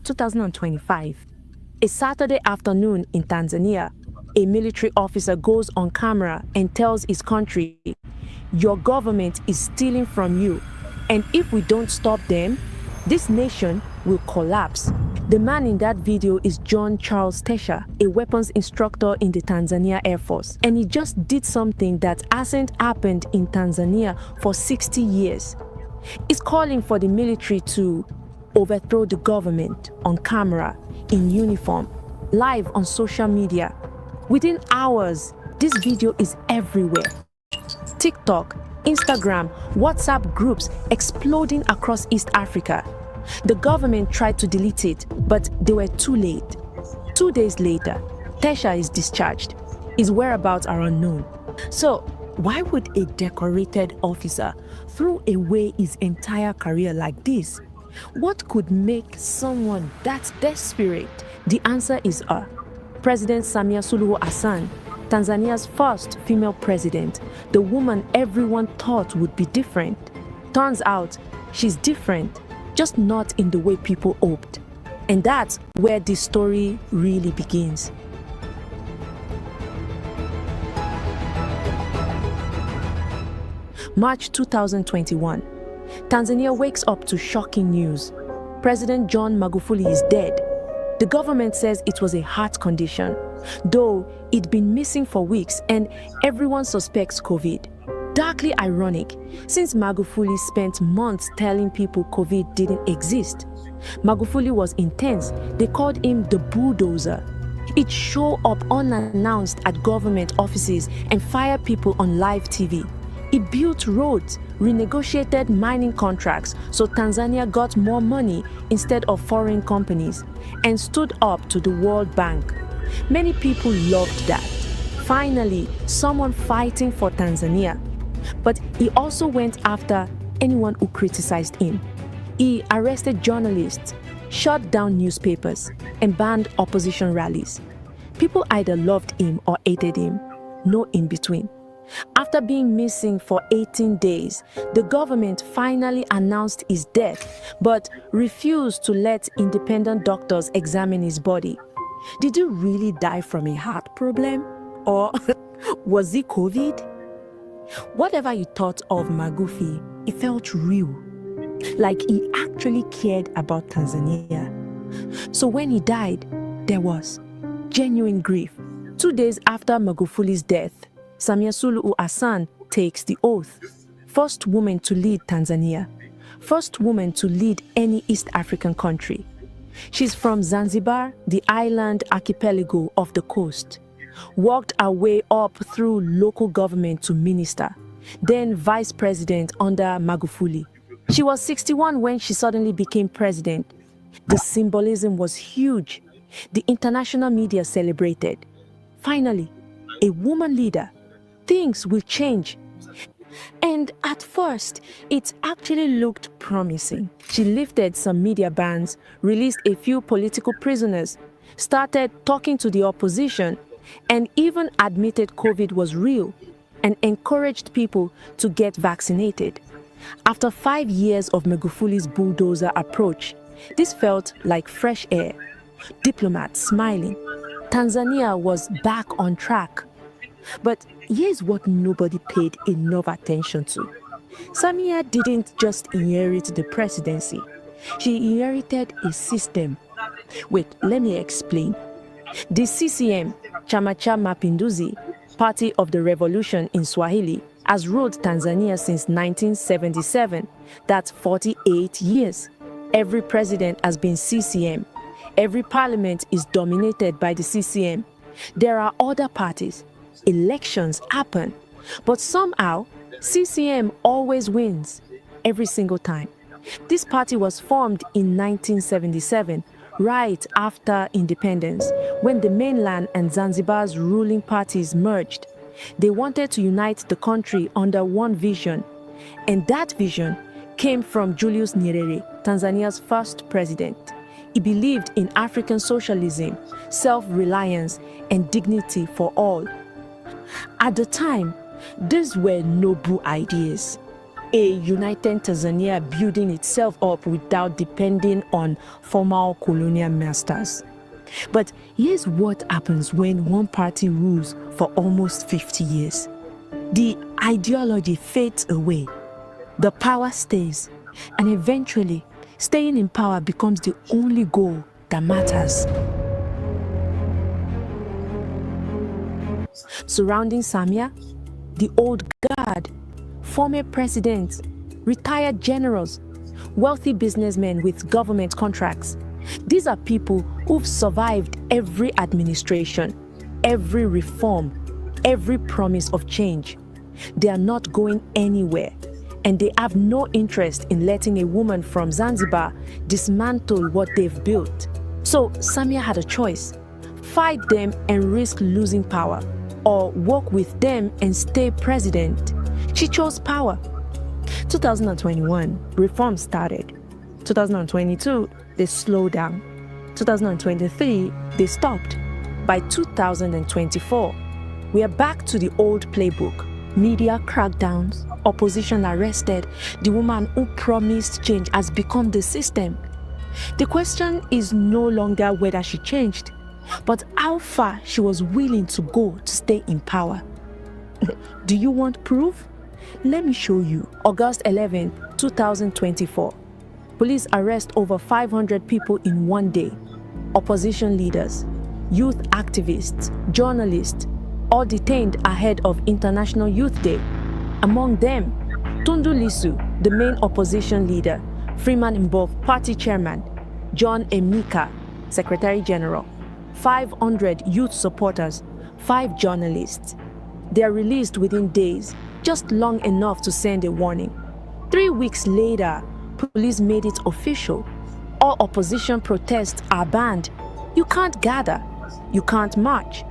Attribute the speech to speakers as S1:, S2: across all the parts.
S1: 2025. A Saturday afternoon in Tanzania, a military officer goes on camera and tells his country, "Your government is stealing from you, and if we don't stop them, this nation will collapse." The man in that video is John Charles Tesha, a weapons instructor in the Tanzania Air Force, and he just did something that hasn't happened in Tanzania for 60 years. He's calling for the military to overthrow the government on camera, in uniform, live on social media. Within hours, this video is everywhere. TikTok, Instagram, WhatsApp groups exploding across East Africa. The government tried to delete it, but they were too late. 2 days later, Tesha is discharged. His whereabouts are unknown. So, why would a decorated officer throw away his entire career like this? What could make someone that desperate? The answer is President Samia Suluhu Hassan, Tanzania's first female president, the woman everyone thought would be different. Turns out, she's different, just not in the way people hoped. And that's where this story really begins. March 2021. Tanzania wakes up to shocking news. President John Magufuli is dead. The government says it was a heart condition, though it'd been missing for weeks and everyone suspects COVID. Darkly ironic, since Magufuli spent months telling people COVID didn't exist. Magufuli was intense. They called him the bulldozer. He'd show up unannounced at government offices and fire people on live TV. He built roads, renegotiated mining contracts so Tanzania got more money instead of foreign companies, and stood up to the World Bank. Many people loved that. Finally, someone fighting for Tanzania. But he also went after anyone who criticized him. He arrested journalists, shut down newspapers, and banned opposition rallies. People either loved him or hated him, no in between. After being missing for 18 days, the government finally announced his death, but refused to let independent doctors examine his body. Did he really die from a heart problem? Or was it COVID? Whatever you thought of Magufi, it felt real. Like he actually cared about Tanzania. So when he died, there was genuine grief. 2 days after Magufuli's death, Samia Suluhu Hassan takes the oath. First woman to lead Tanzania. First woman to lead any East African country. She's from Zanzibar, the island archipelago of the coast. Worked her way up through local government to minister, then vice president under Magufuli. She was 61 when she suddenly became president. The symbolism was huge. The international media celebrated. Finally, a woman leader. Things will change. And at first, it actually looked promising. She lifted some media bans, released a few political prisoners, started talking to the opposition, and even admitted COVID was real and encouraged people to get vaccinated. After 5 years of Magufuli's bulldozer approach, this felt like fresh air. Diplomats smiling. Tanzania was back on track. But here's what nobody paid enough attention to. Samia didn't just inherit the presidency. She inherited a system. Wait, let me explain. The CCM, Chama cha Mapinduzi, Party of the Revolution in Swahili, has ruled Tanzania since 1977. That's 48 years. Every president has been CCM. Every parliament is dominated by the CCM. There are other parties. Elections happen, but somehow CCM always wins every single time. This party was formed in 1977, right after independence, when the mainland and Zanzibar's ruling parties merged. They wanted to unite the country under one vision, and that vision came from Julius Nyerere, Tanzania's first president. He believed in African socialism, self-reliance, and dignity for all. At the time, these were noble ideas. a united Tanzania building itself up without depending on former colonial masters. But here's what happens when one party rules for almost 50 years. The ideology fades away, the power stays, and eventually, staying in power becomes the only goal that matters. Surrounding Samia, the old guard, former presidents, retired generals, wealthy businessmen with government contracts. These are people who've survived every administration, every reform, every promise of change. They are not going anywhere, and they have no interest in letting a woman from Zanzibar dismantle what they've built. So Samia had a choice: fight them and risk losing power, or work with them and stay president. She chose power. 2021, reform started. 2022, they slowed down. 2023, they stopped. By 2024, we are back to the old playbook. Media crackdowns, opposition arrested. The woman who promised change has become the system. The question is no longer whether she changed, but how far she was willing to go to stay in power. Do you want proof? Let me show you. August 11, 2024. Police arrest over 500 people in one day. Opposition leaders, youth activists, journalists, all detained ahead of International Youth Day. Among them, Tundu Lissu, the main opposition leader, Freeman Mbowe, party chairman, John Emeka, secretary general, 500 youth supporters, 5 journalists. They are released within days, just long enough to send a warning. 3 weeks later, police made it official. All opposition protests are banned. You can't gather, you can't march,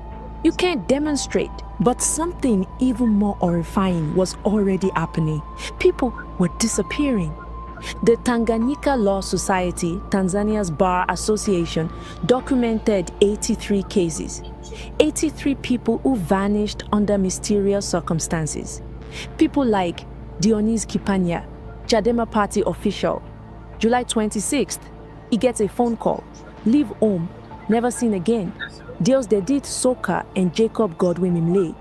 S1: you can't demonstrate. But something even more horrifying was already happening. People were disappearing. The Tanganyika Law Society, Tanzania's bar association, documented 83 cases. 83 people who vanished under mysterious circumstances. People like Dionys Kipanya, Chadema party official. July 26th, he gets a phone call. Leave home, never seen again. Deusdedit Soka and Jacob Godwin Mimle,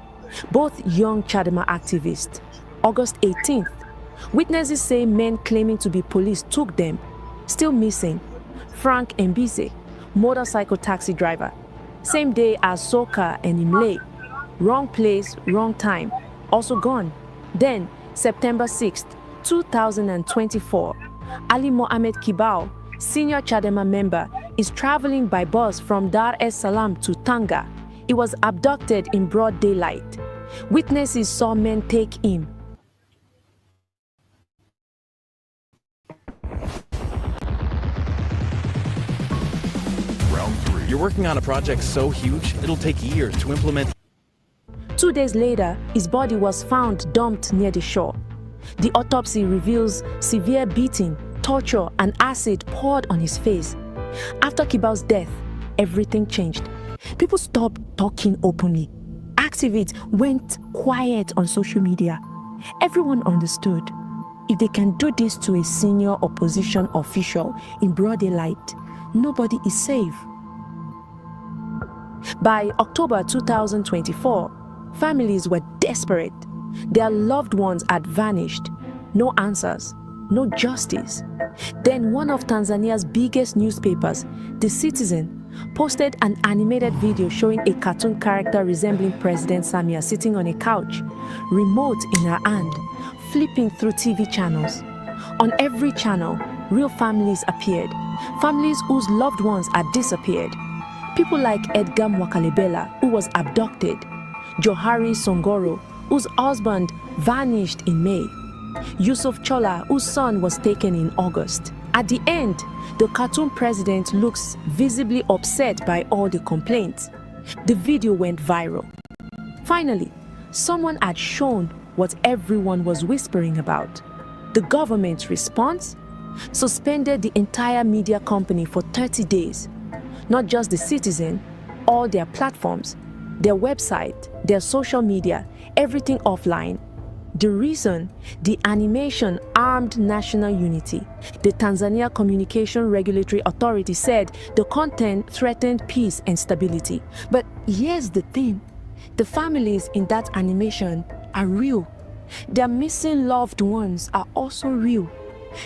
S1: both young Chadema activists. August 18th, witnesses say men claiming to be police took them. Still missing. Frank Mbise, motorcycle taxi driver. Same day as Soka and Imle. Wrong place, wrong time. Also gone. Then, September 6th, 2024, Ali Mohammed Kibao, senior Chadema member, is traveling by bus from Dar es Salaam to Tanga. He was abducted in broad daylight. Witnesses saw men take him.
S2: Round 3. You're working on a project so huge, it'll take years to implement.
S1: 2 days later, his body was found dumped near the shore. The autopsy reveals severe beating, torture, and acid poured on his face. After Kibao's death, everything changed. People stopped talking openly. Activists went quiet on social media. Everyone understood. If they can do this to a senior opposition official in broad daylight, nobody is safe. By October 2024, families were desperate. Their loved ones had vanished. No answers, no justice. Then one of Tanzania's biggest newspapers, The Citizen, posted an animated video showing a cartoon character resembling President Samia sitting on a couch, remote in her hand, flipping through TV channels. On every channel, real families appeared, families whose loved ones had disappeared. People like Edgar Mwakalebela, who was abducted, Johari Songoro, whose husband vanished in May, Yusuf Chola, whose son was taken in August. At the end, the cartoon president looks visibly upset by all the complaints. The video went viral. Finally, someone had shown what everyone was whispering about. The government's response? Suspended the entire media company for 30 days. Not just The Citizen, all their platforms, their website, their social media, everything offline. The reason? The animation armed national unity. The Tanzania Communication Regulatory Authority said the content threatened peace and stability. But here's the thing. The families in that animation are real. Their missing loved ones are also real.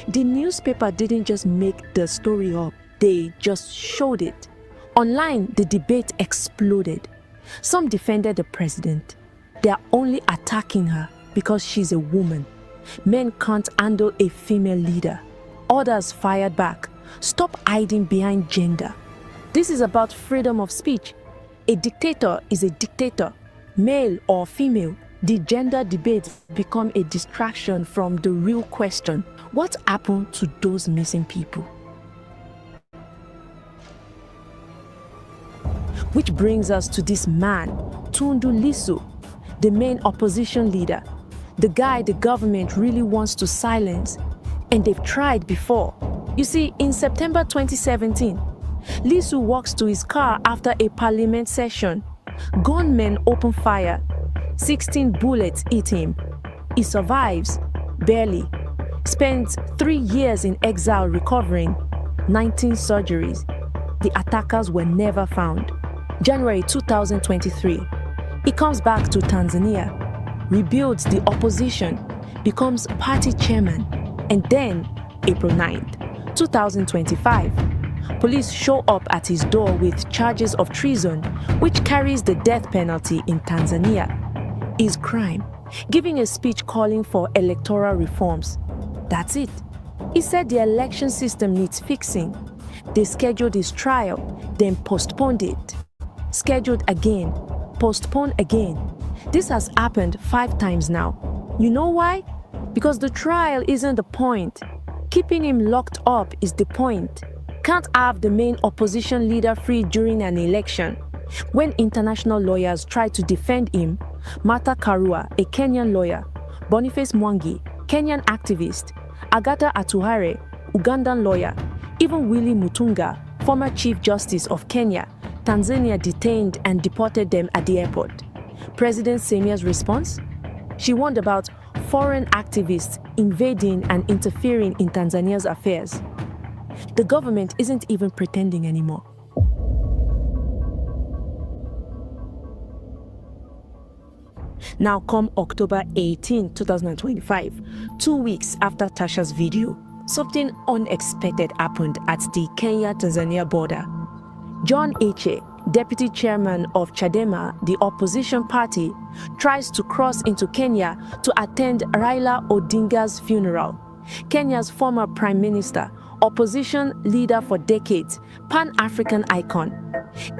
S1: The newspaper didn't just make the story up, they just showed it. Online, the debate exploded. Some defended the president. They are only attacking her because she's a woman. Men can't handle a female leader. Others fired back. Stop hiding behind gender. This is about freedom of speech. A dictator is a dictator, male or female. The gender debate become a distraction from the real question. What happened to those missing people? Which brings us to this man, Tundu Lissu, the main opposition leader, the guy the government really wants to silence, and they've tried before. You see, in September 2017, Lissu walks to his car after a parliament session. Gunmen open fire. 16 bullets hit him. He survives, barely. Spends 3 years in exile recovering, 19 surgeries. The attackers were never found. January 2023, he comes back to Tanzania, rebuilds the opposition, becomes party chairman, and then April 9th, 2025, police show up at his door with charges of treason, which carries the death penalty in Tanzania. His crime, giving a speech calling for electoral reforms. That's it. He said the election system needs fixing. They scheduled his trial, then postponed it. Scheduled again, postponed again. This has happened 5 times now. You know why? Because the trial isn't the point. Keeping him locked up is the point. Can't have the main opposition leader free during an election. When international lawyers tried to defend him, Martha Karua, a Kenyan lawyer, Boniface Mwangi, Kenyan activist, Agatha Atuhaire, Ugandan lawyer, even Willy Mutunga, former Chief Justice of Kenya, Tanzania detained and deported them at the airport. President Samia's response? She warned about foreign activists invading and interfering in Tanzania's affairs. The government isn't even pretending anymore. Now come October 18, 2025, 2 weeks after Tasha's video, something unexpected happened at the Kenya-Tanzania border. John Heche, deputy chairman of Chadema, the opposition party, tries to cross into Kenya to attend Raila Odinga's funeral. Kenya's former prime minister, opposition leader for decades, Pan-African icon.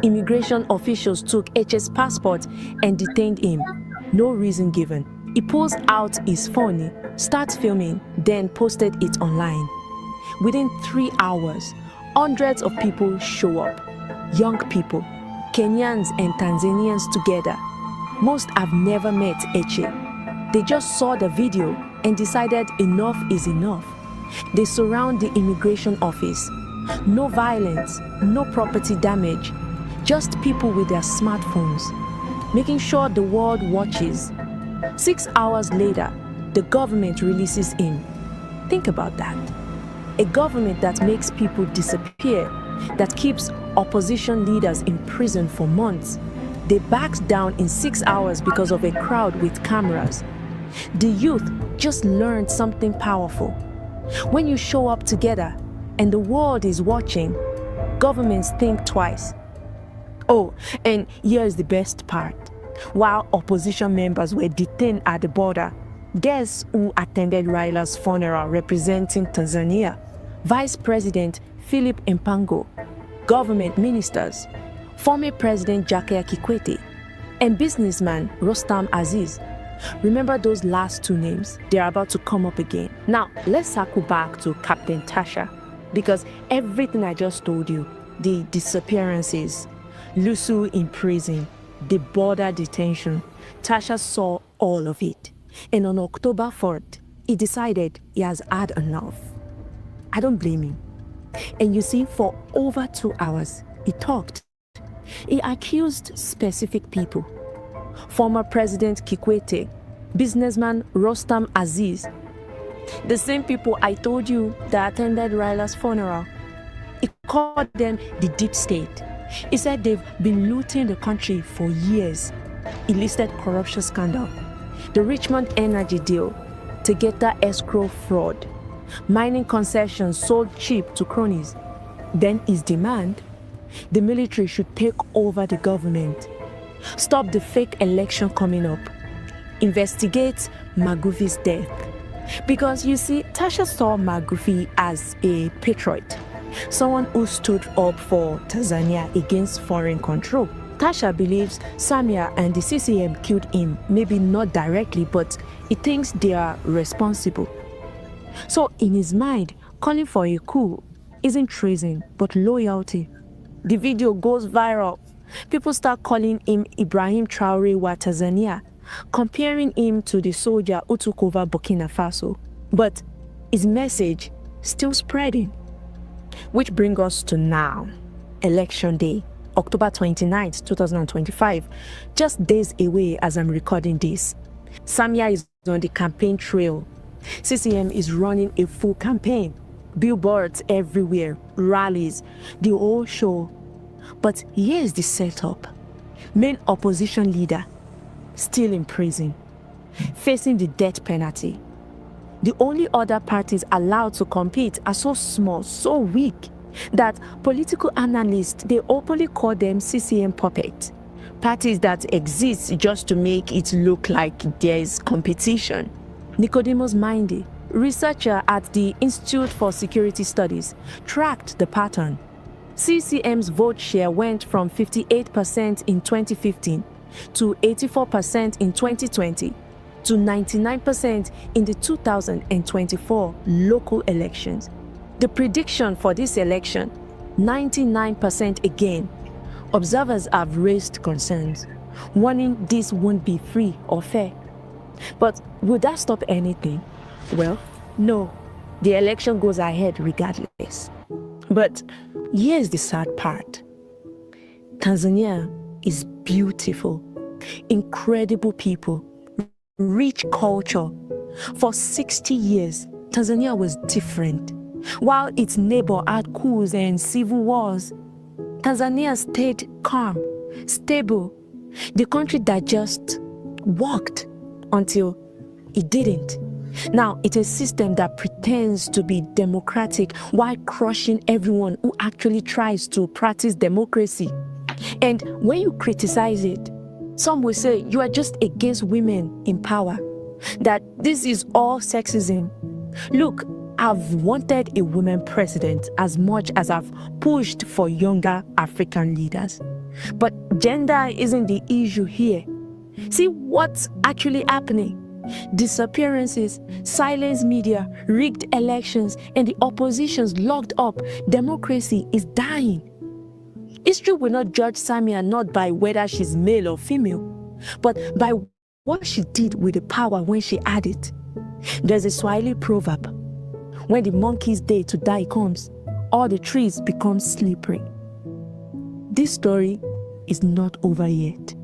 S1: Immigration officials took Heche's passport and detained him. No reason given. He pulls out his phone, starts filming, then posted it online. Within 3 hours, hundreds of people show up. Young people, Kenyans and Tanzanians together. Most have never met Heche. They just saw the video and decided enough is enough. They surround the immigration office. No violence, no property damage, just people with their smartphones, making sure the world watches. 6 hours later, the government releases him. Think about that. A government that makes people disappear, that keeps opposition leaders in prison for months. They backed down in 6 hours because of a crowd with cameras. The youth just learned something powerful. When you show up together and the world is watching, governments think twice. Oh, and here's the best part. While opposition members were detained at the border, guess who attended Raila's funeral representing Tanzania? Vice President Philip Mpango, government ministers, former President Jakaya Kikwete, and businessman Rostam Aziz. Remember those last 2 names? They're about to come up again. Now, let's circle back to Captain Tasha, because everything I just told you, the disappearances, Lissu in prison, the border detention, Tasha saw all of it. And on October 4th, he decided he has had enough. I don't blame him. And you see, for over 2 hours, he talked. He accused specific people. Former President Kikwete, businessman Rostam Aziz. The same people I told you that attended Raila's funeral. He called them the deep state. He said they've been looting the country for years. He listed corruption scandal, the Richmond Energy deal, Tegeta escrow fraud, mining concessions sold cheap to cronies. Then his demand: the military should take over the government, stop the fake election coming up, investigate Magufi's death. Because you see, Tasha saw Magufi as a patriot, someone who stood up for Tanzania against foreign control. Tasha believes Samia and the CCM killed him, maybe not directly, but he thinks they are responsible. So in his mind, calling for a coup isn't treason, but loyalty. The video goes viral. People start calling him Ibrahim Traore wa Tanzania, comparing him to the soldier who took over Burkina Faso. But his message still spreading. Which brings us to now, Election Day, October 29th, 2025, just days away as I'm recording this. Samia is on the campaign trail. CCM is running a full campaign. Billboards everywhere, rallies, the whole show. But here's the setup. Main opposition leader, still in prison, facing the death penalty. The only other parties allowed to compete are so small, so weak, that political analysts, they openly call them CCM puppets. Parties that exist just to make it look like there is competition. Nicodemus Mindy, researcher at the Institute for Security Studies, tracked the pattern. CCM's vote share went from 58% in 2015 to 84% in 2020 to 99% in the 2024 local elections. The prediction for this election, 99% again. Observers have raised concerns, warning this won't be free or fair. But would that stop anything? Well, no. The election goes ahead regardless. But here's the sad part. Tanzania is beautiful, incredible people, rich culture. For 60 years, Tanzania was different. While its neighbor had coups and civil wars, Tanzania stayed calm, stable. The country that just worked until it didn't. Now, it's a system that pretends to be democratic while crushing everyone who actually tries to practice democracy. And when you criticize it, some will say you are just against women in power, that this is all sexism. Look, I've wanted a woman president as much as I've pushed for younger African leaders. But gender isn't the issue here. See what's actually happening. Disappearances, silenced media, rigged elections, and the opposition's locked up. Democracy is dying. History will not judge Samia not by whether she's male or female, but by what she did with the power when she had it. There's a Swahili proverb: when the monkey's day to die comes, all the trees become slippery. This story is not over yet.